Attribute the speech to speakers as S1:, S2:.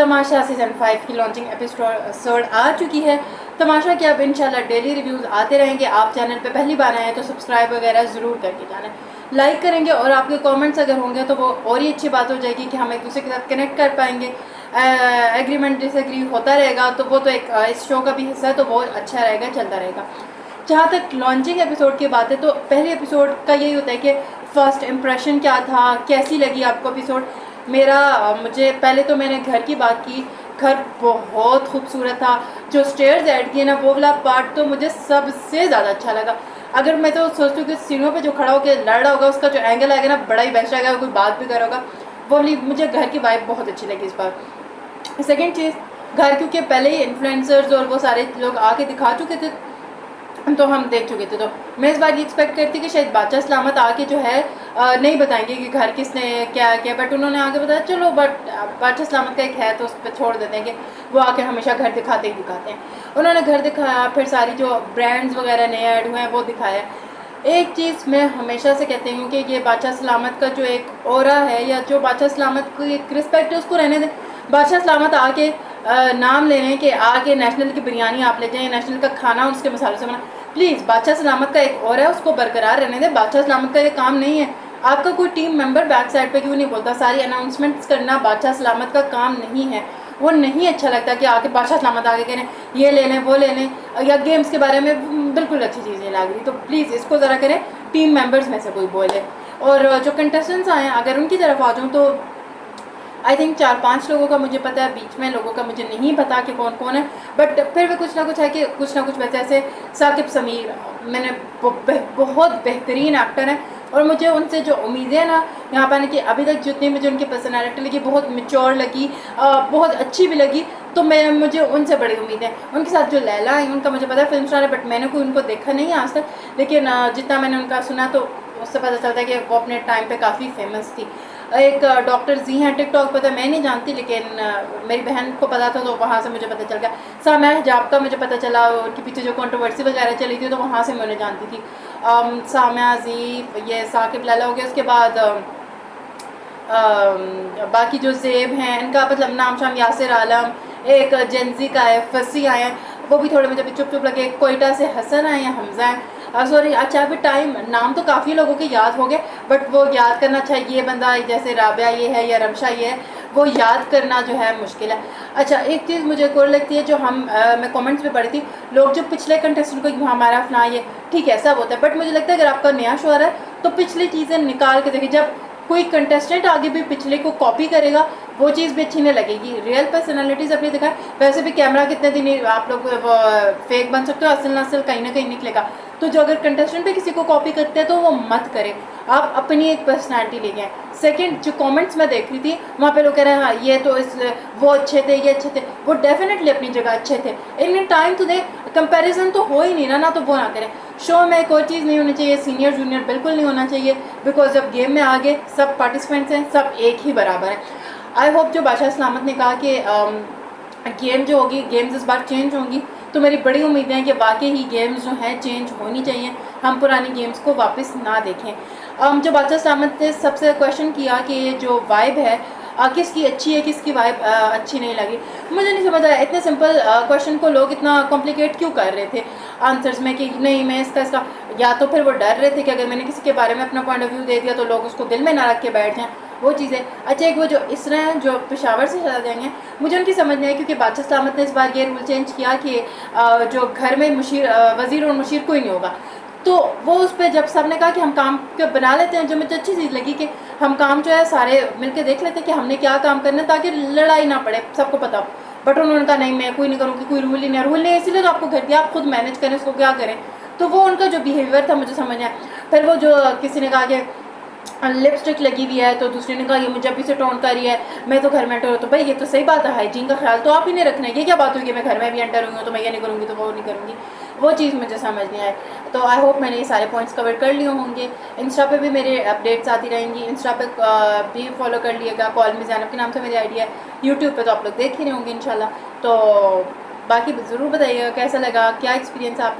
S1: तमाशा season 5 की launching episode आ चुकी है। तमाशा के अब इंशाल्लाह डेली रिव्यूज़ आते रहेंगे। आप चैनल पे पहली बार आए हैं तो सब्सक्राइब वगैरह ज़रूर करके जाना, लाइक करेंगे और आपके कमेंट्स अगर होंगे तो वो और ही अच्छी बात हो जाएगी कि हम एक दूसरे के साथ कनेक्ट कर पाएंगे। एग्रीमेंट डिसएग्री होता रहेगा तो वो तो एक इस शो का भी हिस्सा है, तो वो अच्छा रहेगा, चलता रहेगा। जहाँ तक लॉन्चिंग एपिसोड की बात है तो पहले एपिसोड का यही होता है कि फ़र्स्ट इम्प्रेशन क्या था, कैसी लगी आपको एपिसोड। मुझे पहले तो मैंने घर की बात की, घर बहुत खूबसूरत था। जो स्टेयर्स ऐड किए ना वो वाला पार्ट तो मुझे सबसे ज़्यादा अच्छा लगा। अगर मैं तो सोचती हूँ कि सीढ़ियों पे जो खड़ा होकर लड़ रहा होगा उसका जो एंगल आएगा ना बड़ा ही बेस्ट आएगा, कोई बात भी कर होगा। वो वाली मुझे घर की वाइब बहुत अच्छी लगी इस बार। सेकेंड चीज़, घर क्योंकि पहले ही इन्फ्लुएंसर्स और वो सारे लोग आके दिखा चुके थे तो हम देख चुके थे, तो मैं इस बार ये एक्सपेक्ट करती कि शायद बादशाह सलामत आके जो है नहीं बताएंगे कि घर किसने क्या किया, बट उन्होंने आगे बताया चलो, बट बादशाह सलामत का एक है तो उस पर छोड़ देते हैं कि वो आके हमेशा घर दिखाते ही दिखाते हैं। उन्होंने घर दिखाया, फिर सारी जो ब्रांड्स वगैरह नए ऐड हुए हैं वो दिखाया। एक चीज़ मैं हमेशा से कहती हूँ कि ये बादशाह सलामत का जो एक ऑरा है या जो बादशाह सलामत को एक रिस्पेक्ट है उसको रहने दें। बादशाह सलामत आके नाम ले लें कि आके नेशनल की बिरयानी आप ले जाएं, नेशनल का खाना उसके मसालों से बना। प्लीज़ बादशाह सलामत का एक और है, उसको बरकरार रहने दें। बादशाह सलामत का ये काम नहीं है। आपका कोई टीम मेंबर बैक साइड पे क्यों नहीं बोलता? सारी अनाउंसमेंट्स करना बादशाह सलामत का काम नहीं है। वो नहीं अच्छा लगता कि आके बादशाह सलामत आके कहें ये ले लें वो ले लें, या गेम्स के बारे में बिल्कुल अच्छी चीज़ नहीं लग रही। तो प्लीज़ इसको ज़रा करें, टीम मेंबर्स में से कोई बोले। और जो कंटेस्टेंट्स आए हैं अगर उनकी तरफ आ जाऊँ तो आई थिंक 4-5 लोगों का मुझे पता है, बीच में लोगों का मुझे नहीं पता कि कौन कौन है, बट फिर भी कुछ ना कुछ है कि कुछ ना कुछ वैसे ऐसे साकिब समीर मैंने बहुत बेहतरीन एक्टर हैं और मुझे उनसे जो उम्मीदें हैं ना यहाँ पर कि अभी तक जितनी मुझे उनकी पर्सनैलिटी लगी बहुत मेच्योर लगी, बहुत अच्छी भी लगी, तो मुझे उनसे बड़ी उम्मीद है। उनके साथ जो लैला है उनका मुझे पता है फिल्म स्टार है, बट मैंने कोई उनको देखा नहीं है आज तक, लेकिन जितना मैंने उनका सुना तो उससे पता चलता है कि वो अपने टाइम पे काफ़ी फेमस थी। एक डॉक्टर जी हैं टिकटॉक पता मैं नहीं जानती, लेकिन मेरी बहन को पता था तो वहाँ से मुझे पता चल गया। सामया हिजाब का मुझे पता चला, उनके पीछे जो कंट्रोवर्सी वगैरह चली थी तो वहाँ से मैं उन्हें जानती थी। सामया जी, ये साकिब लैला हो गया, उसके बाद बाकी जो ज़ेब हैं इनका मतलब नाम शाम यासिर आलम, एक जेंजी का है फसी आए हैं, वो भी थोड़े मुझे चुप चुप लगे। कोयटा से हसन आए हैं, हमजा हैं, सॉरी अच्छा अभी टाइम नाम तो काफ़ी लोगों के याद हो गए, बट वो याद करना अच्छा ये बंदा जैसे राबिया ये है या रमशा ये है, वो याद करना जो है मुश्किल है। अच्छा एक चीज़ मुझे और लगती है जो मैं कमेंट्स में पढ़ी थी, लोग जो पिछले कंटेस्टेंट को हमारा फला ये ठीक है सब होता है, बट मुझे लगता है अगर आपका नया शो आ रहा है तो पिछली चीज़ें निकाल के देखिए। जब कोई कंटेस्टेंट आगे भी पिछले को कॉपी करेगा वो चीज़ भी अच्छी नहीं लगेगी। रियल पर्सनालिटीज़ अपनी दिखाए, वैसे भी कैमरा कितने दिन आप लोग फेक बन सकते हो, असल नसल कहीं ना कहीं निकलेगा। तो जो अगर कंटेस्टेंट पे किसी को कॉपी करते हैं तो वो मत करें, आप अपनी एक पर्सनैलिटी लेके आए। सेकंड, जो कमेंट्स मैं देख रही थी वहाँ पे लोग कह रहे हैं हाँ ये तो वो अच्छे थे ये अच्छे थे, वो डेफिनेटली अपनी जगह अच्छे थे, in time to the comparison तो हो ही नहीं ना, तो वो ना करें। शो में एक और चीज़ नहीं होनी चाहिए, सीनियर जूनियर बिल्कुल नहीं होना चाहिए, बिकॉज जब गेम में आगे सब पार्टिसिपेंट्स हैं सब एक ही बराबर हैं। आई होप जो बादशाह सलामत ने कहा कि गेम जो होगी गेम्स इस बार चेंज होंगी, तो मेरी बड़ी उम्मीदें हैं कि वाकई ही गेम्स जो हैं चेंज होनी चाहिए, हम पुरानी गेम्स को वापस ना देखें। जो बादशाह सलामत ने सबसे क्वेश्चन किया कि ये जो वाइब है किसकी अच्छी है किसकी वाइब अच्छी नहीं लगी, मुझे नहीं समझ आया। इतने सिंपल क्वेश्चन को लोग इतना कॉम्प्लिकेट क्यों कर रहे थे आंसर्स में कि नहीं मैं इसका या तो फिर वो डर रहे थे कि अगर मैंने किसी के बारे में अपना पॉइंट ऑफ व्यू दे दिया तो लोग उसको दिल में ना रख के बैठ जाएँ, वो चीज़ें। अच्छा एक वो जो इसरा हैं जो पेशावर से चला जाएंगे, मुझे उनकी समझ नहीं आई क्योंकि बादशाह सलामत ने इस बार ये रूल चेंज किया कि जो घर में वज़ीर और मुशीर कोई नहीं होगा, तो वो उस पर जब सब ने कहा कि हम काम के बना लेते हैं, जो मुझे अच्छी चीज़ लगी कि हम काम जो है सारे मिलकर देख लेते हैं कि हमने क्या काम करना है ताकि लड़ाई ना पड़े, सबको पता हो। बट उन्होंने कहा नहीं मैं कोई नहीं करूँगी, कोई रूल ही नहीं, रूल नहीं इसीलिए तो आपको घर दिया, आप खुद मैनेज करें उसको क्या करें। तो वो उनका जो बिहेवियर था मुझे समझ आया। फिर वो जो किसी ने कहा कि लिपस्टिक लगी हुई है तो दूसरे ने कहा ये मुझे अभी से टोन कर रही है, मैं तो घर में एंटर हूँ, तो भाई ये तो सही बात है, हाइजीन का ख्याल तो आप ही नहीं रखना है, ये क्या बात हुई कि मैं घर में भी एंटर हुई हूँ तो मैं ये नहीं करूँगी तो वो नहीं करूँगी, वो चीज़ मुझे समझ नहीं आई। तो आई होप मैंने ये सारे पॉइंट्स कवर कर लिए होंगे। इंस्टा पे भी मेरे अपडेट्स आती रहेंगी, इंस्टा पे भी फॉलो कर लिएगा, कॉल मी ज़ैनब के नाम से मेरी आईडी है। यूट्यूब पे तो आप लोग देख ही रहे होंगे इंशाल्लाह। तो बाकी ज़रूर बताइएगा कैसा लगा, क्या एक्सपीरियंस आप लोग